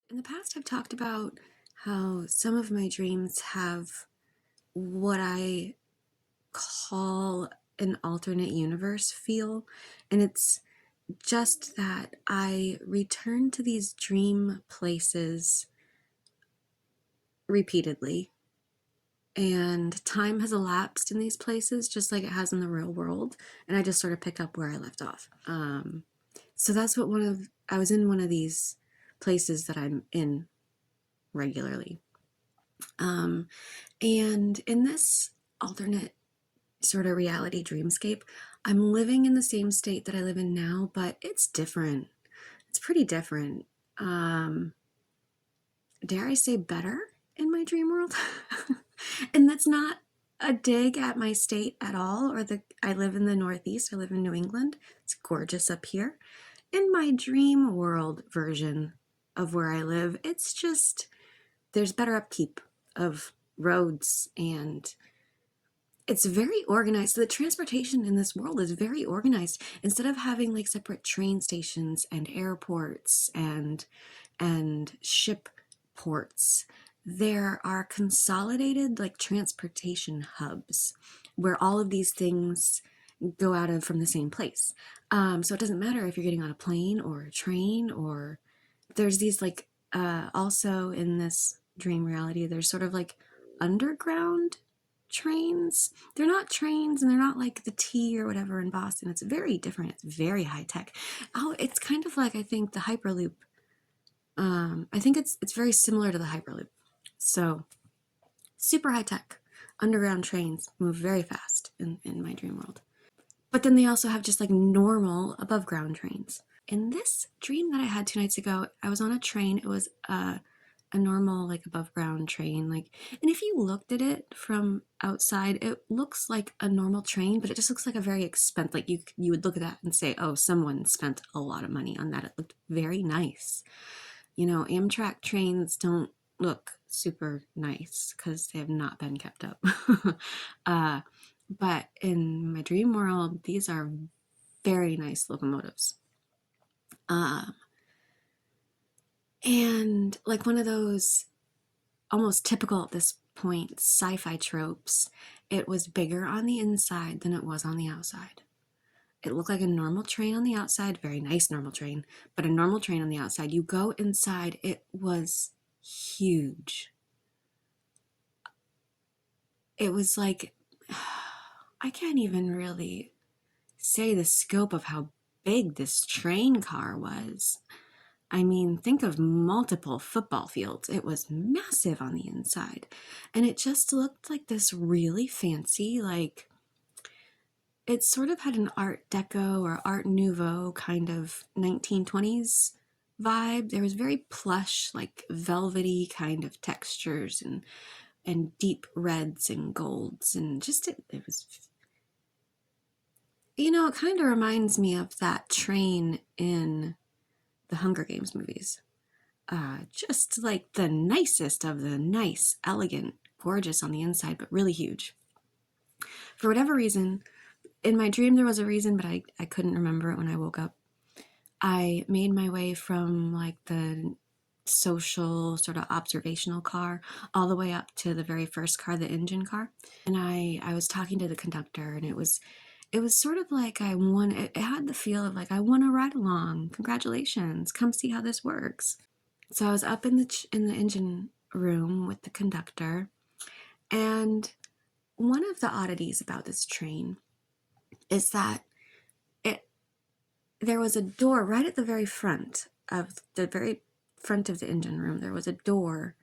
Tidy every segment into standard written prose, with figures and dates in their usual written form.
In the past, I've talked about how some of my dreams have what I call an alternate universe feel. And it's just that I return to these dream places repeatedly. And time has elapsed in these places just like it has in the real world. And I just sort of pick up where I left off. So that's what I was in one of these places that I'm in regularly. Um, and in this alternate sort of reality dreamscape, I'm living in the same state that I live in now, but it's different. It's pretty different. Um, dare I say better in my dream world? And that's not a dig at my state at all, I live in the Northeast, I live in New England. It's gorgeous up here. In my dream world version of where I live, it's just there's better upkeep of roads and it's very organized. So the transportation in this world is very organized. Instead of having like separate train stations and airports and ship ports, there are consolidated like transportation hubs where all of these things go out of from the same place. So it doesn't matter if you're getting on a plane or a train or there's these like also in this dream reality, there's sort of like underground trains. They're not trains and they're not like the T or whatever in Boston. It's very different. It's very high tech. Oh, it's kind of like I think the Hyperloop. I think it's very similar to the Hyperloop. So super high tech. Underground trains move very fast in my dream world. But then they also have just like normal above ground trains. In this dream that I had 2 nights ago, I was on a train. It was a normal like above ground train, like, and if you looked at it from outside, it looks like a normal train, but it just looks like a very expensive. Like you would look at that and say, oh, someone spent a lot of money on that. It looked very nice. You know, Amtrak trains don't look super nice because they have not been kept up. uh, but in my dream world, these are very nice locomotives. Um, and like one of those almost typical at this point sci-fi tropes, it was bigger on the inside than it was on the outside. It looked like a normal train on the outside, very nice normal train, but a normal train on the outside. You go inside, it was huge. It was like, I can't even really say the scope of how big this train car was. I mean, think of multiple football fields. It was massive on the inside. And it just looked like this really fancy, like, it sort of had an Art Deco or Art Nouveau kind of 1920s vibe. There was very plush, like velvety kind of textures and deep reds and golds. And just, it was, it kind of reminds me of that train in the Hunger Games movies. Just like the nicest of the nice, elegant, gorgeous on the inside, but really huge. For whatever reason, in my dream there was a reason, but I couldn't remember it when I woke up. I made my way from like the social sort of observational car all the way up to the very first car, the engine car. And I was talking to the conductor and it was sort of like it had the feel of like I want to ride along. Congratulations. Come see how this works. So I was up in the engine room with the conductor, and one of the oddities about this train is that it there was a door right at the very front of the engine room. There was a door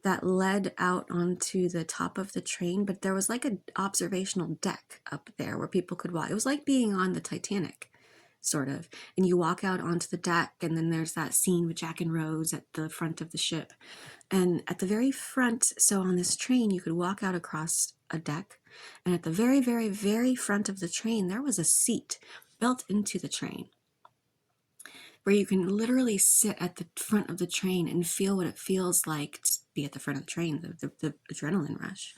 that led out onto the top of the train, but there was like an observational deck up there where people could walk. It was like being on the Titanic, sort of. And you walk out onto the deck, and then there's that scene with Jack and Rose at the front of the ship. And at the very front, so on this train, you could walk out across a deck. And at the very, very, very front of the train, there was a seat built into the train where you can literally sit at the front of the train and feel what it feels like to be at the front of the train, the adrenaline rush.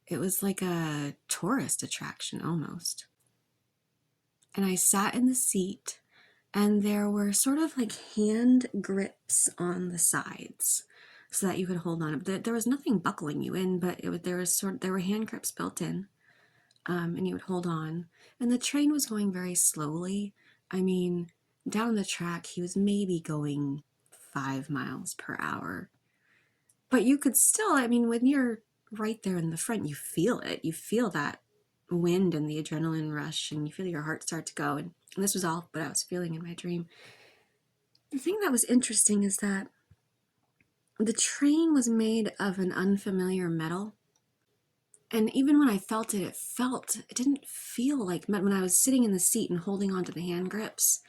It was like a tourist attraction almost. And I sat in the seat and there were sort of like hand grips on the sides so that you could hold on. There was nothing buckling you in, but there were hand grips built in, and you would hold on. And the train was going very slowly. I mean, down the track, he was maybe going 5 miles per hour. But you could still, I mean, when you're right there in the front, you feel it. You feel that wind and the adrenaline rush, and you feel your heart start to go. And this was all what I was feeling in my dream. The thing that was interesting is that the train was made of an unfamiliar metal. And even when I felt it, it didn't feel like metal. When I was sitting in the seat and holding onto the hand grips,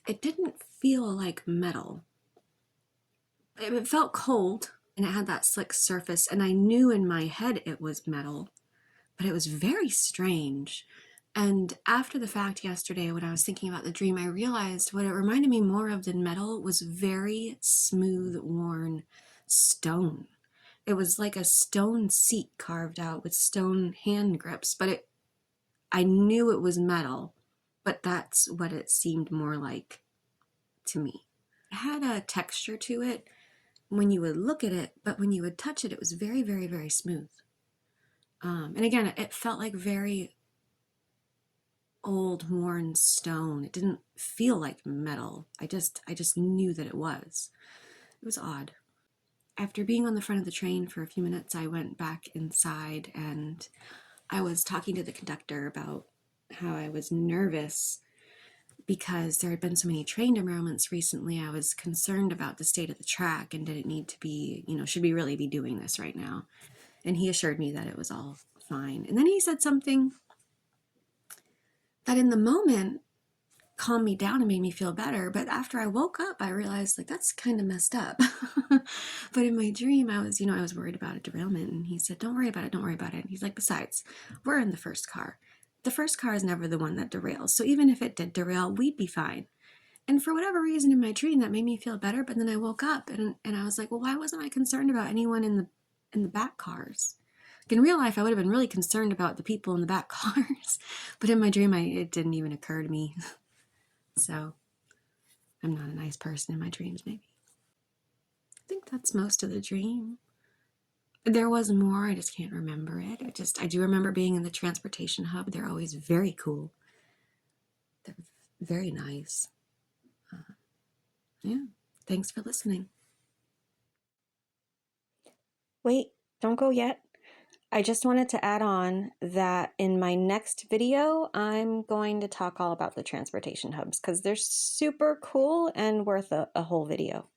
it didn't feel like metal. It felt cold, and it had that slick surface, and I knew in my head it was metal, but it was very strange. And after the fact yesterday, when I was thinking about the dream, I realized what it reminded me more of than metal was very smooth, worn stone. It was like a stone seat carved out with stone hand grips, but I knew it was metal, but that's what it seemed more like to me. It had a texture to it when you would look at it, but when you would touch it, it was very, very, very smooth. And again, it felt like very old, worn stone. It didn't feel like metal. I just knew that it was. It was odd. After being on the front of the train for a few minutes, I went back inside and I was talking to the conductor about how I was nervous because there had been so many train derailments recently. I was concerned about the state of the track and did it need to be, should we really be doing this right now? And he assured me that it was all fine. And then he said something that in the moment calmed me down and made me feel better. But after I woke up, I realized like that's kind of messed up. But in my dream, I was worried about a derailment. And he said, don't worry about it. Don't worry about it. And he's like, besides, we're in the first car. The first car is never the one that derails. So even if it did derail, we'd be fine. And for whatever reason in my dream, that made me feel better. But then I woke up and I was like, well, why wasn't I concerned about anyone in the back cars? Like in real life, I would have been really concerned about the people in the back cars. But in my dream, it didn't even occur to me. So I'm not a nice person in my dreams, maybe. I think that's most of the dream. There was more, I just can't remember it. I do remember being in the transportation hub. They're always very cool. They're very nice. Yeah, thanks for listening. Wait, don't go yet. I just wanted to add on that in my next video, I'm going to talk all about the transportation hubs because they're super cool and worth a whole video.